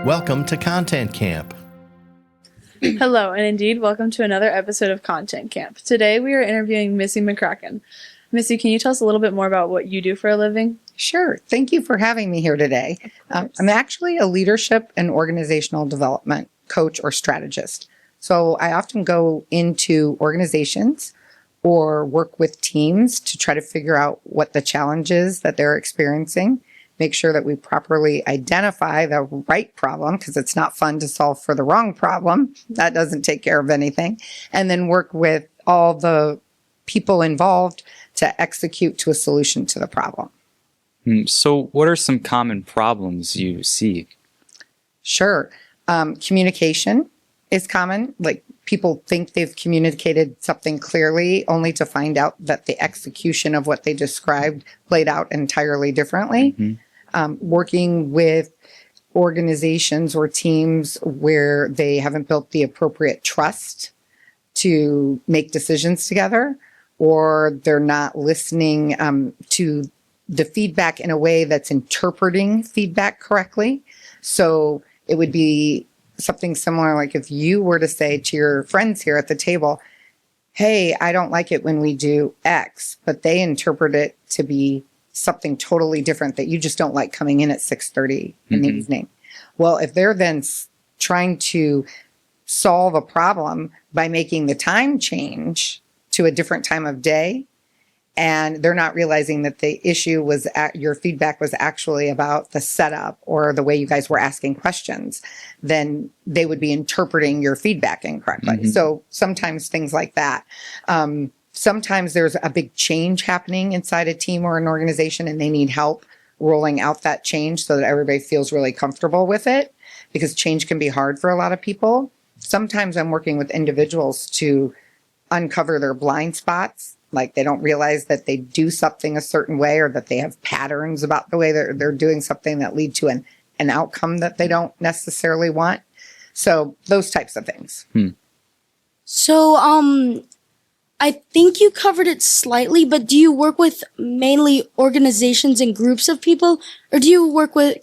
Welcome to Content Camp. Hello, and indeed, welcome to another episode of Content Camp. Today we are interviewing Missy McCracken. Missy, can you tell us a little bit more about what you do for a living? Sure. Thank you for having me here today. I'm actually a leadership and organizational development coach or strategist. So I often go into organizations or work with teams to try to figure out what the challenge is that they're experiencing, make sure that we properly identify the right problem, because it's not fun to solve for the wrong problem. That doesn't take care of anything. And then work with all the people involved to execute to a solution to the problem. So what are some common problems you see? Sure. Communication is common. Like, people think they've communicated something clearly only to find out that the execution of what they described played out entirely differently. Working with organizations or teams where they haven't built the appropriate trust to make decisions together, or they're not listening to the feedback in a way that's interpreting feedback correctly. So it would be something similar, like if you were to say to your friends here at the table, hey, I don't like it when we do X, but they interpret it to be something totally different that you just don't like coming in at 6:30 in the evening. Well, if they're then trying to solve a problem by making the time change to a different time of day, and they're not realizing that the issue was your feedback was actually about the setup or the way you guys were asking questions, then they would be interpreting your feedback incorrectly. So sometimes things like that. Sometimes there's a big change happening inside a team or an organization, and they need help rolling out that change so that everybody feels really comfortable with it, because change can be hard for a lot of people. Sometimes I'm working with individuals to uncover their blind spots, like they don't realize that they do something a certain way, or that they have patterns about the way they're doing something that lead to an outcome that they don't necessarily want. So those types of things. So, I think you covered it slightly, but do you work with mainly organizations and groups of people, or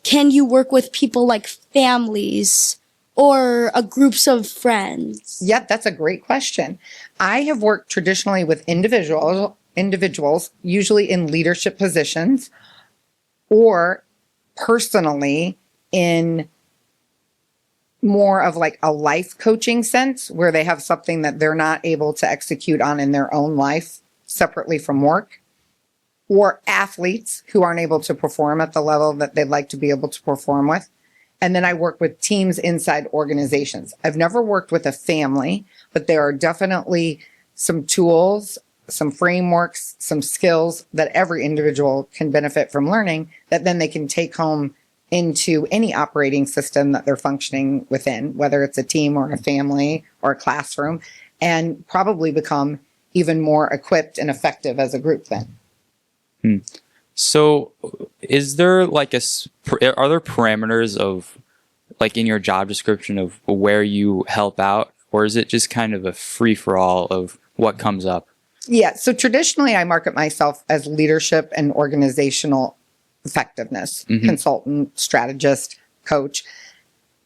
can you work with people like families or groups of friends? Yeah, that's a great question. I have worked traditionally with individuals, usually in leadership positions, or personally in more of like a life coaching sense, where they have something that they're not able to execute on in their own life separately from work, or athletes who aren't able to perform at the level that they'd like to be able to perform with. And then I work with teams inside organizations. I've never worked with a family, but there are definitely some tools, some frameworks, some skills that every individual can benefit from learning, that then they can take home into any operating system that they're functioning within, whether it's a team or a family or a classroom, and probably become even more equipped and effective as a group then. So is there like are there parameters of, like, in your job description of where you help out, or is it just kind of a free-for-all of what comes up? Yeah, so traditionally I market myself as leadership and organizational effectiveness consultant, strategist, coach.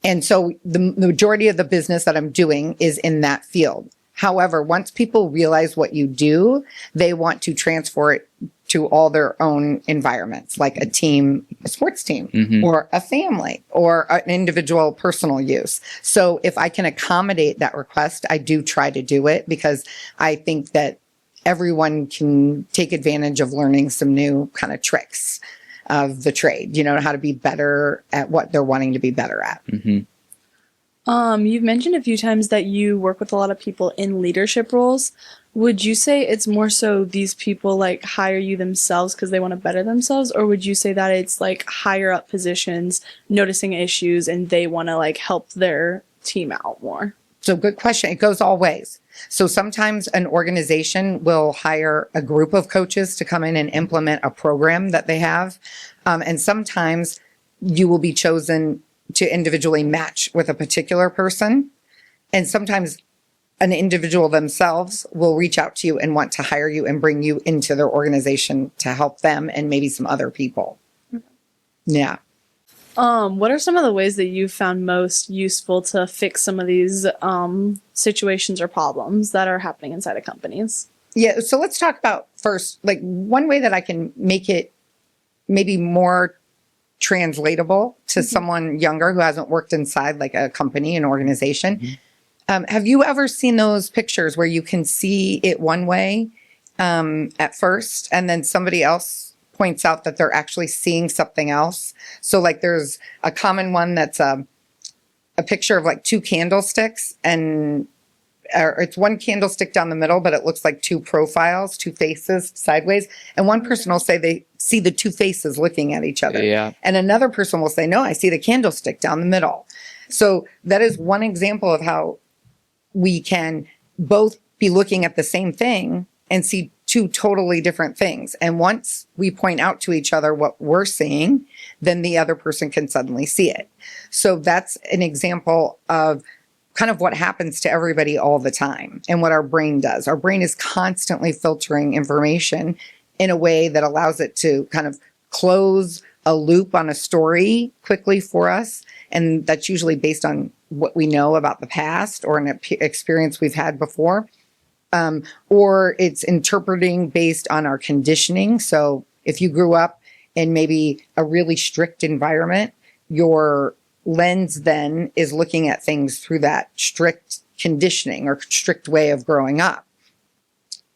And so the majority of the business that I'm doing is in that field. However, once people realize what you do, they want to transfer it to all their own environments, like a team, a sports team, or a family, or an individual personal use. So if I can accommodate that request, I do try to do it, because I think that everyone can take advantage of learning some new kind of tricks of the trade, how to be better at what they're wanting to be better at. You've mentioned a few times that you work with a lot of people in leadership roles. Would you say it's more so these people like hire you themselves because they want to better themselves, or would you say that it's like higher up positions noticing issues and they want to like help their team out more? So good question. It goes all ways. So sometimes an organization will hire a group of coaches to come in and implement a program that they have. And sometimes you will be chosen to individually match with a particular person. And sometimes an individual themselves will reach out to you and want to hire you and bring you into their organization to help them and maybe some other people. Yeah. What are some of the ways that you've found most useful to fix some of these situations or problems that are happening inside of companies? Yeah, so let's talk about first, like one way that I can make it maybe more translatable to someone younger who hasn't worked inside like a company, an organization. Have you ever seen those pictures where you can see it one way at first, and then somebody else points out that they're actually seeing something else? So like there's a common one that's a picture of like two candlesticks, and or it's one candlestick down the middle, but it looks like two profiles, two faces sideways. And one person will say they see the two faces looking at each other. Yeah. And another person will say, no, I see the candlestick down the middle. So that is one example of how we can both be looking at the same thing and see two totally different things. And once we point out to each other what we're seeing, then the other person can suddenly see it. So that's an example of kind of what happens to everybody all the time and what our brain does. Our brain is constantly filtering information in a way that allows it to kind of close a loop on a story quickly for us. And that's usually based on what we know about the past or an experience we've had before. Or it's interpreting based on our conditioning. So if you grew up in maybe a really strict environment, your lens then is looking at things through that strict conditioning or strict way of growing up.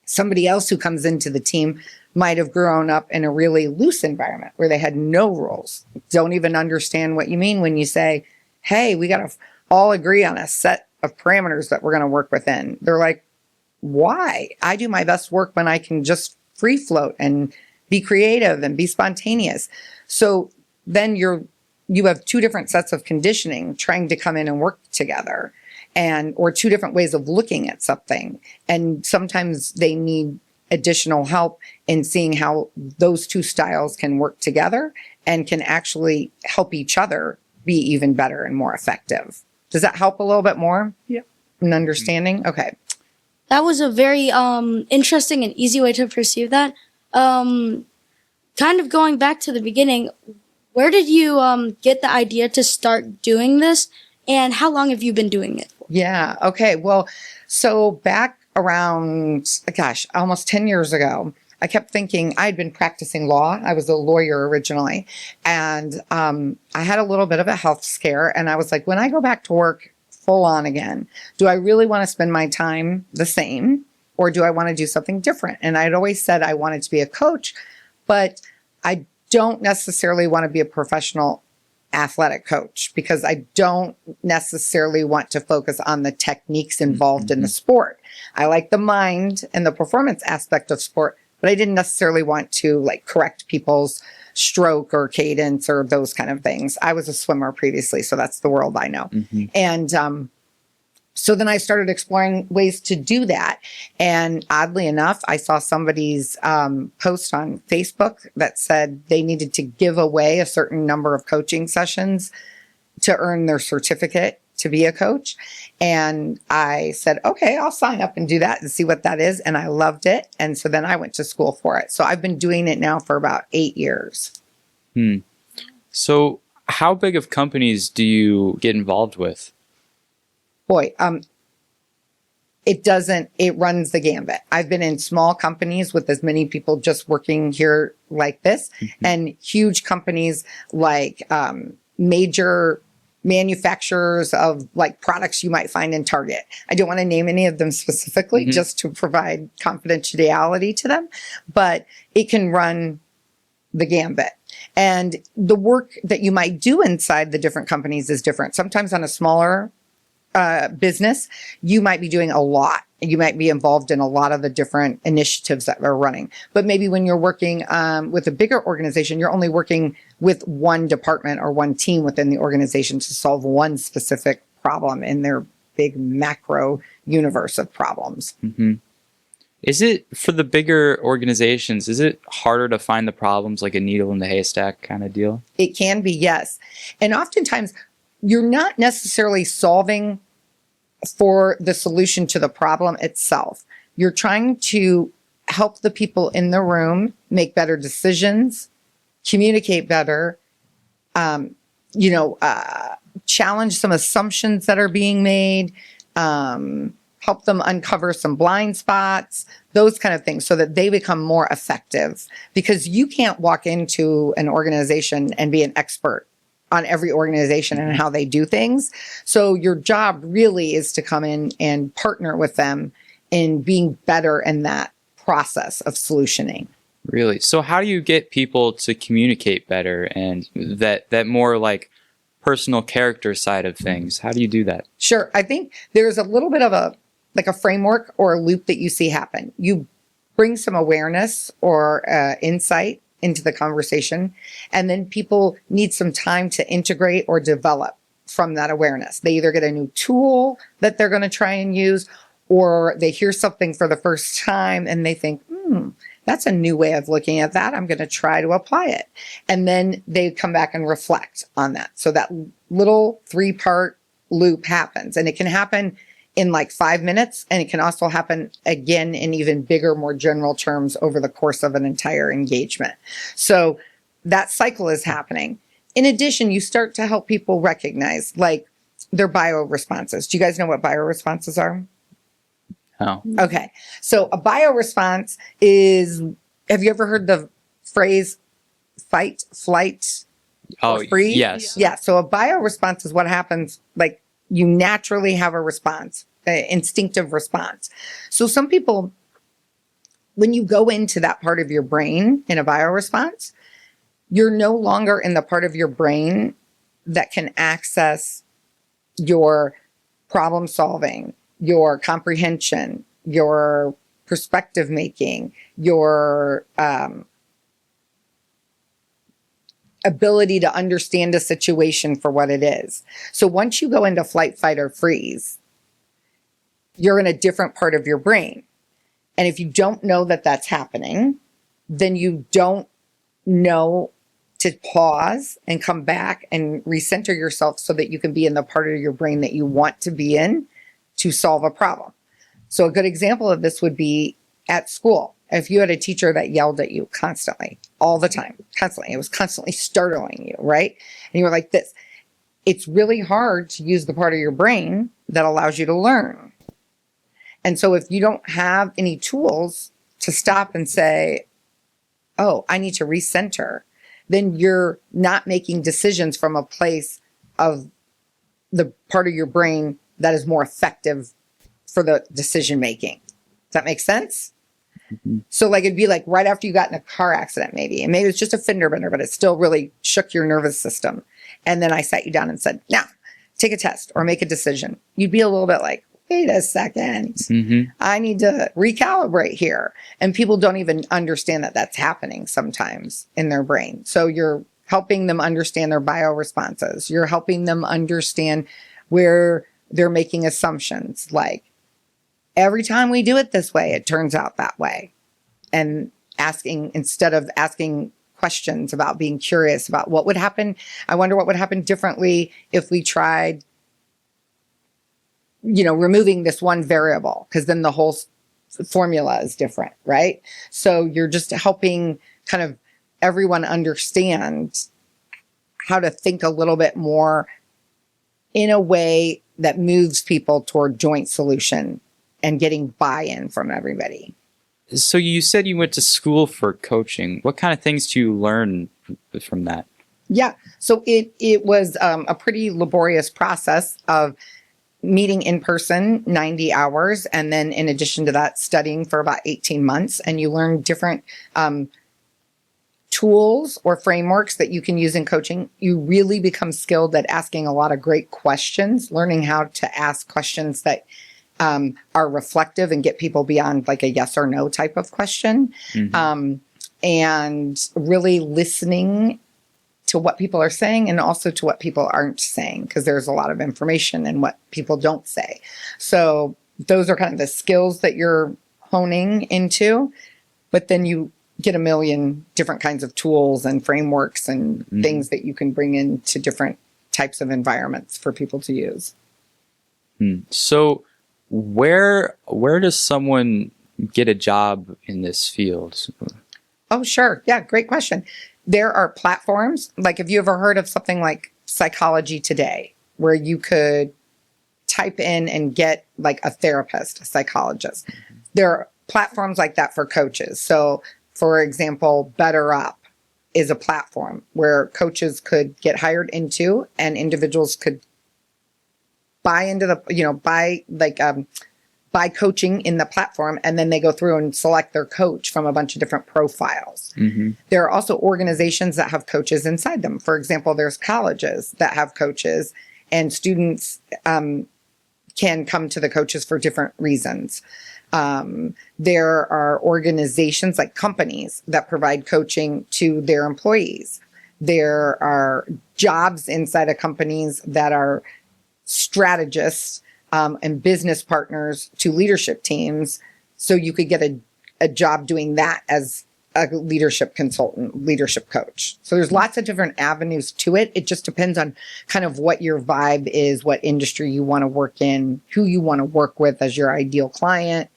Somebody else who comes into the team might have grown up in a really loose environment where they had no rules, don't even understand what you mean when you say, hey, we got to all agree on a set of parameters that we're going to work within. They're like, why? I do my best work when I can just free float and be creative and be spontaneous. So then you have two different sets of conditioning trying to come in and work together, or two different ways of looking at something. And sometimes they need additional help in seeing how those two styles can work together and can actually help each other be even better and more effective. Does that help a little bit more? Yeah. In understanding? Okay. That was a very interesting and easy way to perceive that. Kind of going back to the beginning, where did you get the idea to start doing this, and how long have you been doing it for? Yeah. Okay. Well, so back around, almost 10 years ago, I kept thinking I'd been practicing law. I was a lawyer originally, and I had a little bit of a health scare, and I was like, when I go back to work full on again, do I really want to spend my time the same, or do I want to do something different? And I'd always said I wanted to be a coach, but I don't necessarily want to be a professional athletic coach because I don't necessarily want to focus on the techniques involved in the sport. I like the mind and the performance aspect of sport, but I didn't necessarily want to like correct people's stroke or cadence or those kind of things. I was a swimmer previously, so that's the world I know. And so then I started exploring ways to do that. And oddly enough, I saw somebody's post on Facebook that said they needed to give away a certain number of coaching sessions to earn their certificate to be a coach. And I said, okay, I'll sign up and do that and see what that is. And I loved it. And so then I went to school for it. So I've been doing it now for about 8 years. So how big of companies do you get involved with? Boy, it runs the gambit. I've been in small companies with as many people just working here like this, and huge companies like major manufacturers of like products you might find in Target. I don't want to name any of them specifically just to provide confidentiality to them, but it can run the gambit. And the work that you might do inside the different companies is different. Sometimes on a smaller business, you might be doing a lot. You might be involved in a lot of the different initiatives that they're running. But maybe when you're working with a bigger organization, you're only working with one department or one team within the organization to solve one specific problem in their big macro universe of problems. Is it, for the bigger organizations, is it harder to find the problems, like a needle in the haystack kind of deal? It can be, yes. And oftentimes, you're not necessarily solving for the solution to the problem itself. You're trying to help the people in the room make better decisions, communicate better, challenge some assumptions that are being made, help them uncover some blind spots, those kind of things, so that they become more effective. Because you can't walk into an organization and be an expert on every organization and how they do things. So your job really is to come in and partner with them in being better in that process of solutioning. Really? So how do you get people to communicate better and that more like personal character side of things? How do you do that? Sure. I think there's a little bit of a framework or a loop that you see happen. You bring some awareness or insight into the conversation, and then people need some time to integrate or develop from that awareness. They either get a new tool that they're going to try and use, or they hear something for the first time and they think, that's a new way of looking at that. I'm going to try to apply it. And then they come back and reflect on that. So that little 3-part loop happens, and it can happen in like 5 minutes. And it can also happen again in even bigger, more general terms over the course of an entire engagement. So that cycle is happening. In addition, you start to help people recognize like their bioresponses. Do you guys know what bioresponses are? Oh. Okay. So a bioresponse is, have you ever heard the phrase fight, flight, or freeze? Yes. Yeah. So a bioresponse is what happens, like you naturally have a response, an instinctive response. So some people, when you go into that part of your brain in a bioresponse, you're no longer in the part of your brain that can access your problem solving, your comprehension, your perspective making, your ability to understand a situation for what it is. So once you go into flight, fight, or freeze, you're in a different part of your brain. And if you don't know that that's happening, then you don't know to pause and come back and recenter yourself so that you can be in the part of your brain that you want to be in to solve a problem. So a good example of this would be at school. If you had a teacher that yelled at you constantly, all the time, constantly, it was constantly startling you, right? And you were like this. It's really hard to use the part of your brain that allows you to learn. And so if you don't have any tools to stop and say, oh, I need to recenter, then you're not making decisions from a place of the part of your brain that is more effective for the decision making. Does that make sense? Mm-hmm. So like it'd be like right after you got in a car accident maybe, and maybe it's just a fender bender, but it still really shook your nervous system. And then I sat you down and said, now take a test or make a decision. You'd be a little bit like, wait a second, I need to recalibrate here. And people don't even understand that that's happening sometimes in their brain. So you're helping them understand their bioresponses. You're helping them understand where they're making assumptions like, every time we do it this way, it turns out that way. And instead of asking questions about being curious about what would happen, I wonder what would happen differently if we tried, removing this one variable, because then the whole formula is different, right? So you're just helping kind of everyone understand how to think a little bit more in a way that moves people toward joint solution and getting buy-in from everybody. So you said you went to school for coaching. What kind of things do you learn from that? Yeah. So it was a pretty laborious process of meeting in person 90 hours. And then in addition to that, studying for about 18 months. And you learn different tools or frameworks that you can use in coaching. You really become skilled at asking a lot of great questions, learning how to ask questions that are reflective and get people beyond like a yes or no type of question. And really listening to what people are saying and also to what people aren't saying, because there's a lot of information in what people don't say. So those are kind of the skills that you're honing into, but then you get a million different kinds of tools and frameworks and things that you can bring into different types of environments for people to use. So where does someone get a job in this field? Oh, sure. Yeah, great question. There are platforms. Like, have you ever heard of something like Psychology Today, where you could type in and get like a therapist, a psychologist. There are platforms like that for coaches. So, for example, Better Up is a platform where coaches could get hired into and individuals could buy into buy coaching in the platform, and then they go through and select their coach from a bunch of different profiles. There are also organizations that have coaches inside them. For example, there's colleges that have coaches, and students can come to the coaches for different reasons. There are organizations like companies that provide coaching to their employees. There are jobs inside of companies that are strategists and business partners to leadership teams. So you could get a job doing that as a leadership consultant, leadership coach. So there's lots of different avenues to it. It just depends on kind of what your vibe is, what industry you want to work in, who you want to work with as your ideal client.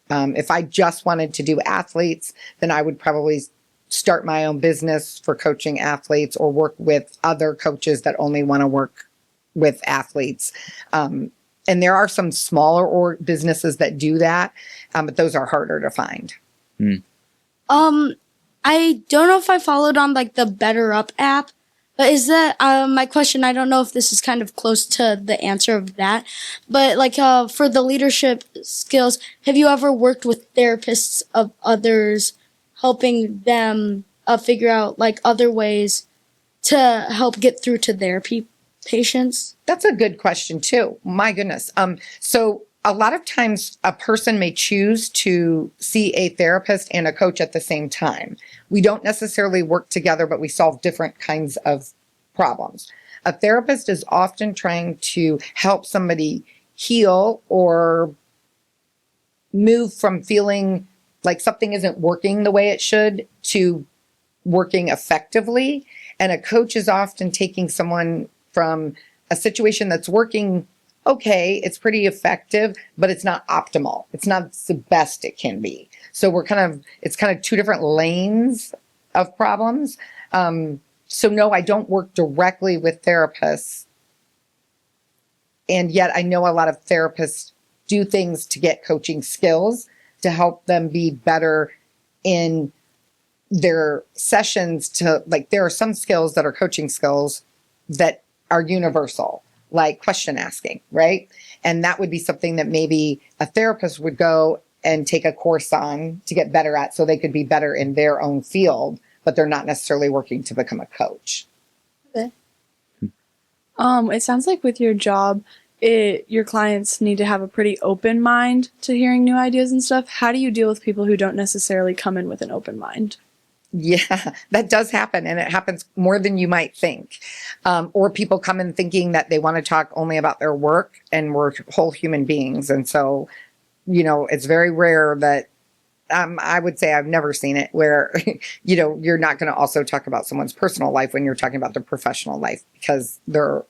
If I just wanted to do athletes, then I would probably start my own business for coaching athletes or work with other coaches that only want to work with athletes. And there are some smaller businesses that do that, but those are harder to find. I don't know if I followed on like the Better Up app, but is that my question? I don't know if this is kind of close to the answer of that, but like for the leadership skills, have you ever worked with therapists of others, helping them figure out like other ways to help get through to their patients? That's a good question too. My goodness. So a lot of times a person may choose to see a therapist and a coach at the same time. We don't necessarily work together, but we solve different kinds of problems. A therapist is often trying to help somebody heal or move from feeling like something isn't working the way it should to working effectively. And a coach is often taking someone from a situation that's working okay, it's pretty effective, but it's not optimal. It's not the best it can be. So it's kind of two different lanes of problems. So no, I don't work directly with therapists. And yet I know a lot of therapists do things to get coaching skills to help them be better in their sessions there are some skills that are coaching skills that are universal, like question asking, right? And that would be something that maybe a therapist would go and take a course on to get better at so they could be better in their own field, but they're not necessarily working to become a coach. Okay. It sounds like with your job, your clients need to have a pretty open mind to hearing new ideas and stuff. How do you deal with people who don't necessarily come in with an open mind? Yeah, that does happen. And it happens more than you might think. Or people come in thinking that they want to talk only about their work, and we're whole human beings. And so, it's very rare that I would say I've never seen it where, you're not going to also talk about someone's personal life when you're talking about their professional life, because they're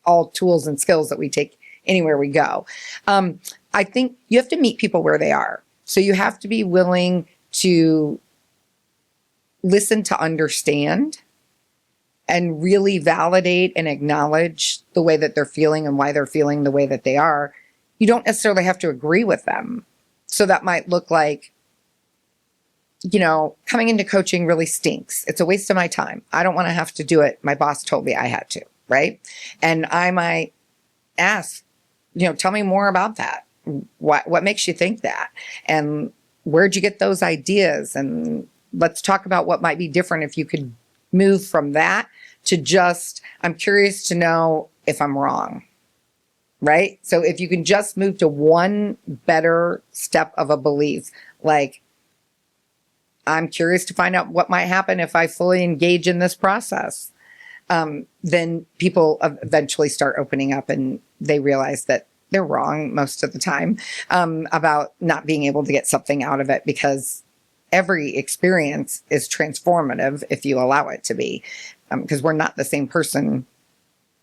all tools and skills that we take anywhere we go. I think you have to meet people where they are. So you have to be willing to listen to understand and really validate and acknowledge the way that they're feeling and why they're feeling the way that they are. You don't necessarily have to agree with them. So that might look like, coming into coaching really stinks. It's a waste of my time. I don't want to have to do it. My boss told me I had to, right? And I might ask, tell me more about that. What makes you think that? And where'd you get those ideas? And let's talk about what might be different if you could move from that to just, I'm curious to know if I'm wrong, right? So if you can just move to one better step of a belief, like, I'm curious to find out what might happen if I fully engage in this process, then people eventually start opening up and they realize that they're wrong most of the time about not being able to get something out of it, because every experience is transformative if you allow it to be, because we're not the same person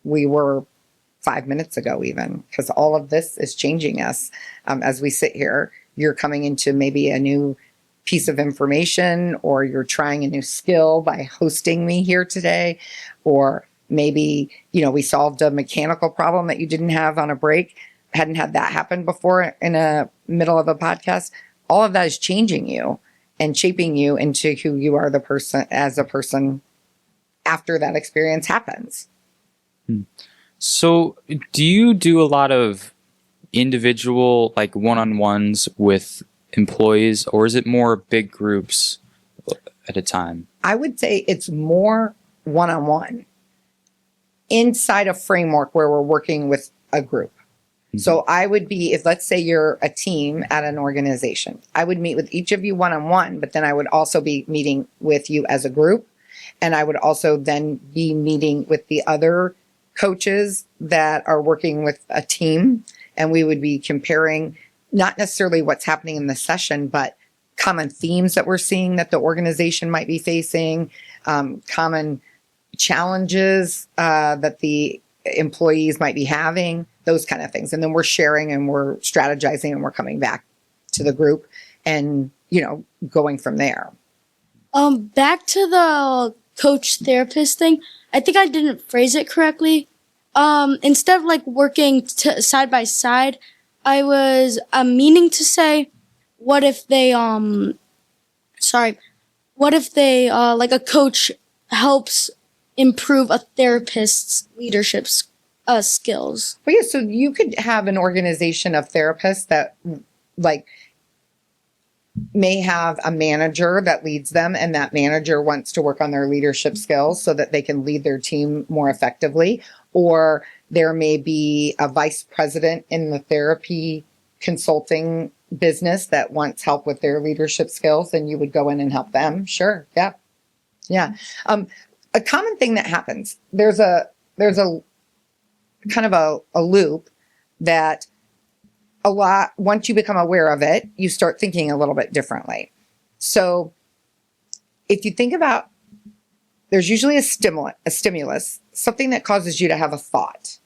we were 5 minutes ago, even, because all of this is changing us as we sit here. You're coming into maybe a new piece of information, or you're trying a new skill by hosting me here today, or maybe, we solved a mechanical problem that you didn't have on a break. Hadn't had that happen before in a middle of a podcast. All of that is changing you and shaping you into who you are as a person after that experience happens. So do you do a lot of individual, like one-on-ones with employees, or is it more big groups at a time? I would say it's more one-on-one inside a framework where we're working with a group. So I would be, if let's say you're a team at an organization, I would meet with each of you one-on-one, but then I would also be meeting with you as a group. And I would also then be meeting with the other coaches that are working with a team. And we would be comparing not necessarily what's happening in the session, but common themes that we're seeing that the organization might be facing, common challenges that the employees might be having, those kind of things. And then we're sharing and we're strategizing and we're coming back to the group and, going from there. Back to the coach therapist thing. I think I didn't phrase it correctly. Instead of like working side by side, I was meaning to say, what if they, like a coach helps improve a therapist's leadership skills? Well, yeah, so you could have an organization of therapists that may have a manager that leads them, and that manager wants to work on their leadership skills so that they can lead their team more effectively. Or there may be a vice president in the therapy consulting business that wants help with their leadership skills, and you would go in and help them. Sure. Yeah. Yeah. A common thing that happens, there's a kind of a loop that once you become aware of it, you start thinking a little bit differently. So if you think about, there's usually a stimulus, something that causes you to have a thought.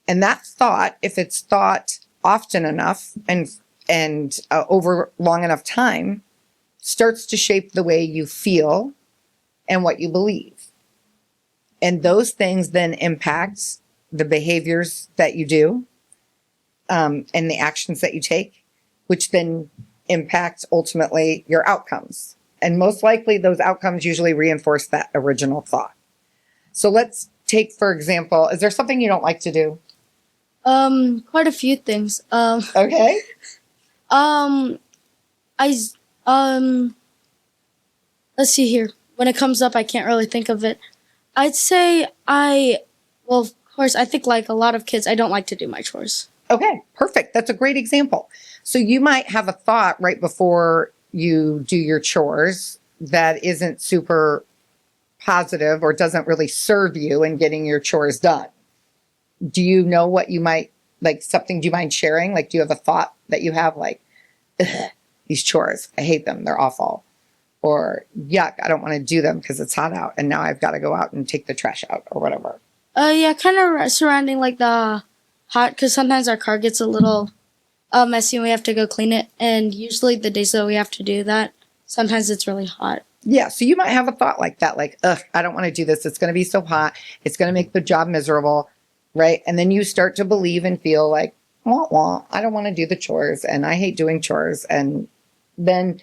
And that thought, if it's thought often enough and over long enough time, starts to shape the way you feel and what you believe. And those things then impact the behaviors that you do, and the actions that you take, which then impact ultimately your outcomes. And most likely those outcomes usually reinforce that original thought. So let's take, for example, is there something you don't like to do? Quite a few things. Okay. Let's see here. When it comes up, I can't really think of it. I'd say of course, I think like a lot of kids, I don't like to do my chores. Okay, perfect. That's a great example. So you might have a thought right before you do your chores that isn't super positive or doesn't really serve you in getting your chores done. Do you know what you might, like something, do you mind sharing? Like, do you have a thought that you have like, these chores, I hate them, they're awful. Or yuck, I don't want to do them because it's hot out and now I've got to go out and take the trash out or whatever. Yeah, kind of surrounding like the hot, because sometimes our car gets a little messy and we have to go clean it. And usually the days that we have to do that, sometimes it's really hot. Yeah, so you might have a thought like that, like, ugh, I don't want to do this. It's going to be so hot. It's going to make the job miserable, right? And then you start to believe and feel like, wah, wah, I don't want to do the chores and I hate doing chores. And then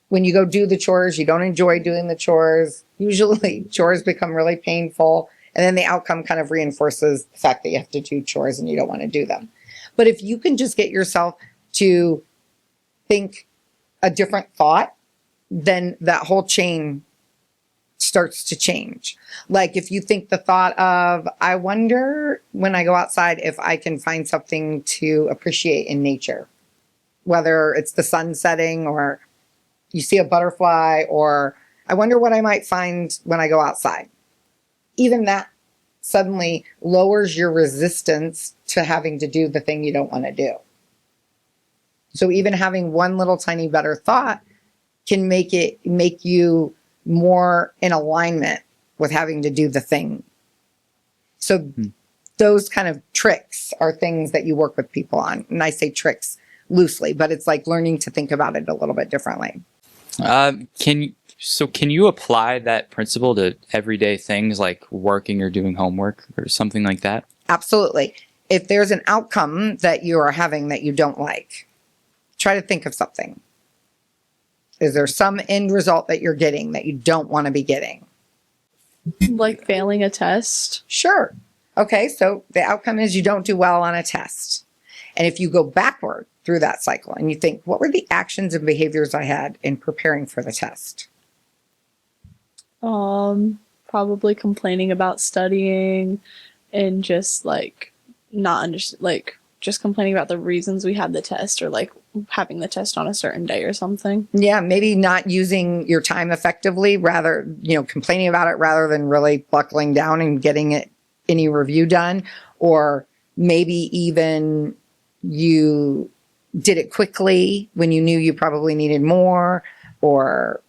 when you go do the chores, you don't enjoy doing the chores. Usually chores become really painful. And then the outcome kind of reinforces the fact that you have to do chores and you don't want to do them. But if you can just get yourself to think a different thought, then that whole chain starts to change. Like if you think the thought of, I wonder when I go outside if I can find something to appreciate in nature, whether it's the sun setting or you see a butterfly, or I wonder what I might find when I go outside. Even that suddenly lowers your resistance to having to do the thing you don't want to do. So even having one little tiny better thought can make you more in alignment with having to do the thing. So those kind of tricks are things that you work with people on. And I say tricks loosely, but it's like learning to think about it a little bit differently. Can So can you apply that principle to everyday things like working or doing homework or something like that? Absolutely. If there's an outcome that you are having that you don't like, try to think of something. Is there some end result that you're getting that you don't want to be getting? Like failing a test? Sure. Okay, so the outcome is you don't do well on a test. And if you go backward through that cycle and you think, what were the actions and behaviors I had in preparing for the test? Probably complaining about studying and just like not understand, like just complaining about the reasons we had the test or like having the test on a certain day or something. Yeah, maybe not using your time effectively, rather, complaining about it rather than really buckling down and getting any review done. Or maybe even you did it quickly when you knew you probably needed more, or,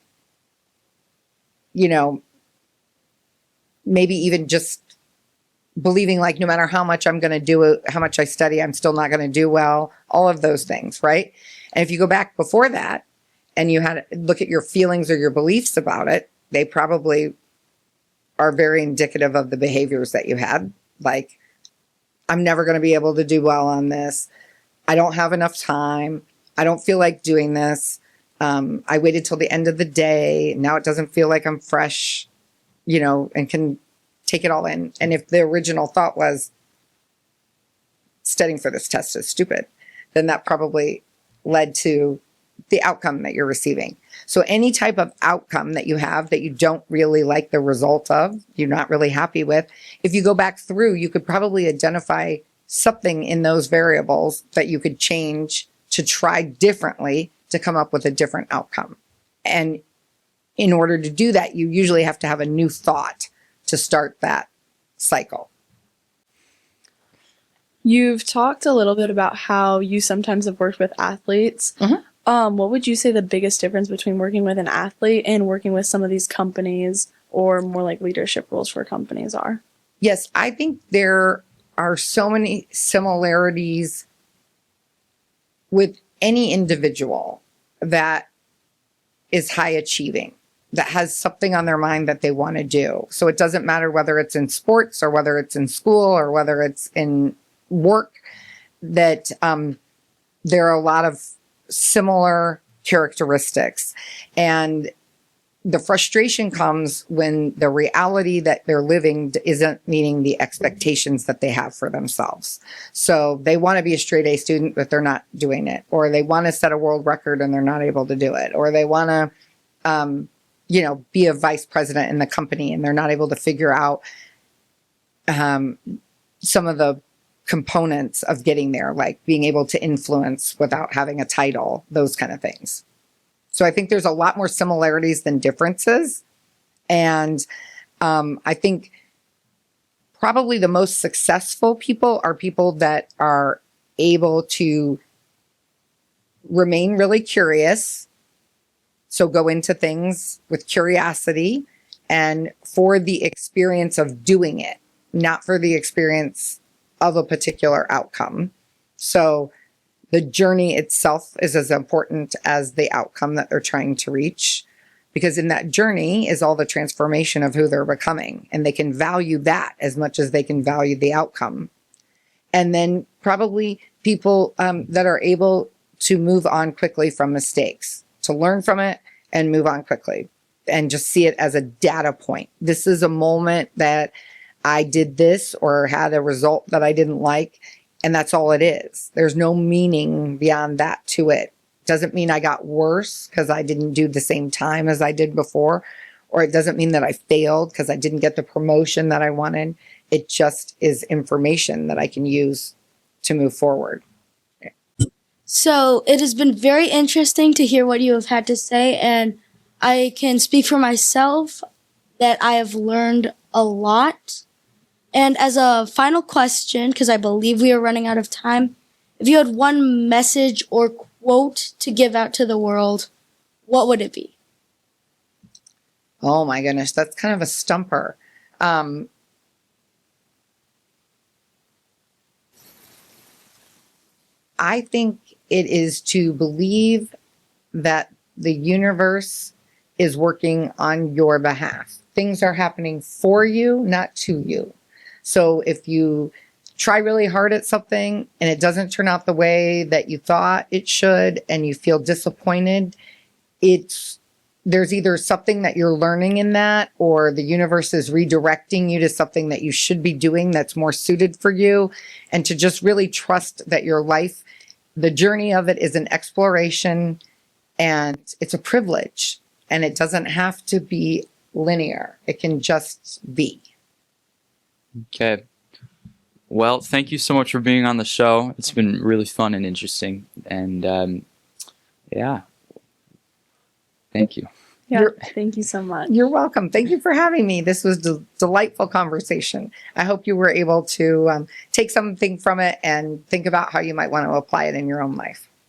maybe even just believing like no matter how much I'm going to do it, how much I study, I'm still not going to do well, all of those things, right? And if you go back before that and you had look at your feelings or your beliefs about it, they probably are very indicative of the behaviors that you had. Like, I'm never going to be able to do well on this. I don't have enough time. I don't feel like doing this. I waited till the end of the day. Now it doesn't feel like I'm fresh, and can take it all in. And if the original thought was studying for this test is stupid, then that probably led to the outcome that you're receiving. So any type of outcome that you have that you don't really like the result of, you're not really happy with, if you go back through, you could probably identify something in those variables that you could change to try differently to come up with a different outcome. And in order to do that, you usually have to have a new thought to start that cycle. You've talked a little bit about how you sometimes have worked with athletes. Mm-hmm. What would you say the biggest difference between working with an athlete and working with some of these companies or more like leadership roles for companies are? Yes, I think there are so many similarities with any individual that is high achieving, that has something on their mind that they want to do. So it doesn't matter whether it's in sports or whether it's in school or whether it's in work, that there are a lot of similar characteristics. And the frustration comes when the reality that they're living isn't meeting the expectations that they have for themselves. So they want to be a straight A student, but they're not doing it. Or they want to set a world record and they're not able to do it. Or they want to, be a vice president in the company and they're not able to figure out some of the components of getting there, like being able to influence without having a title, those kind of things. So I think there's a lot more similarities than differences. And I think probably the most successful people are people that are able to remain really curious. So go into things with curiosity and for the experience of doing it, not for the experience of a particular outcome. So the journey itself is as important as the outcome that they're trying to reach, because in that journey is all the transformation of who they're becoming, and they can value that as much as they can value the outcome. And then probably people that are able to move on quickly from mistakes, to learn from it and move on quickly and just see it as a data point. This is a moment that I did this or had a result that I didn't like. And that's all it is. There's no meaning beyond that to it. Doesn't mean I got worse because I didn't do the same time as I did before. Or it doesn't mean that I failed because I didn't get the promotion that I wanted. It just is information that I can use to move forward. So it has been very interesting to hear what you have had to say, and I can speak for myself that I have learned a lot. And as a final question, because I believe we are running out of time, if you had one message or quote to give out to the world, what would it be? Oh my goodness, that's kind of a stumper. I think it is to believe that the universe is working on your behalf. Things are happening for you, not to you. So if you try really hard at something and it doesn't turn out the way that you thought it should and you feel disappointed, there's either something that you're learning in that, or the universe is redirecting you to something that you should be doing that's more suited for you. And to just really trust that your life, the journey of it is an exploration and it's a privilege, and it doesn't have to be linear. It can just be. Okay. Well, thank you so much for being on the show. It's been really fun and interesting. And yeah, thank you. Yeah, thank you so much. You're welcome. Thank you for having me. This was a delightful conversation. I hope you were able to take something from it and think about how you might want to apply it in your own life.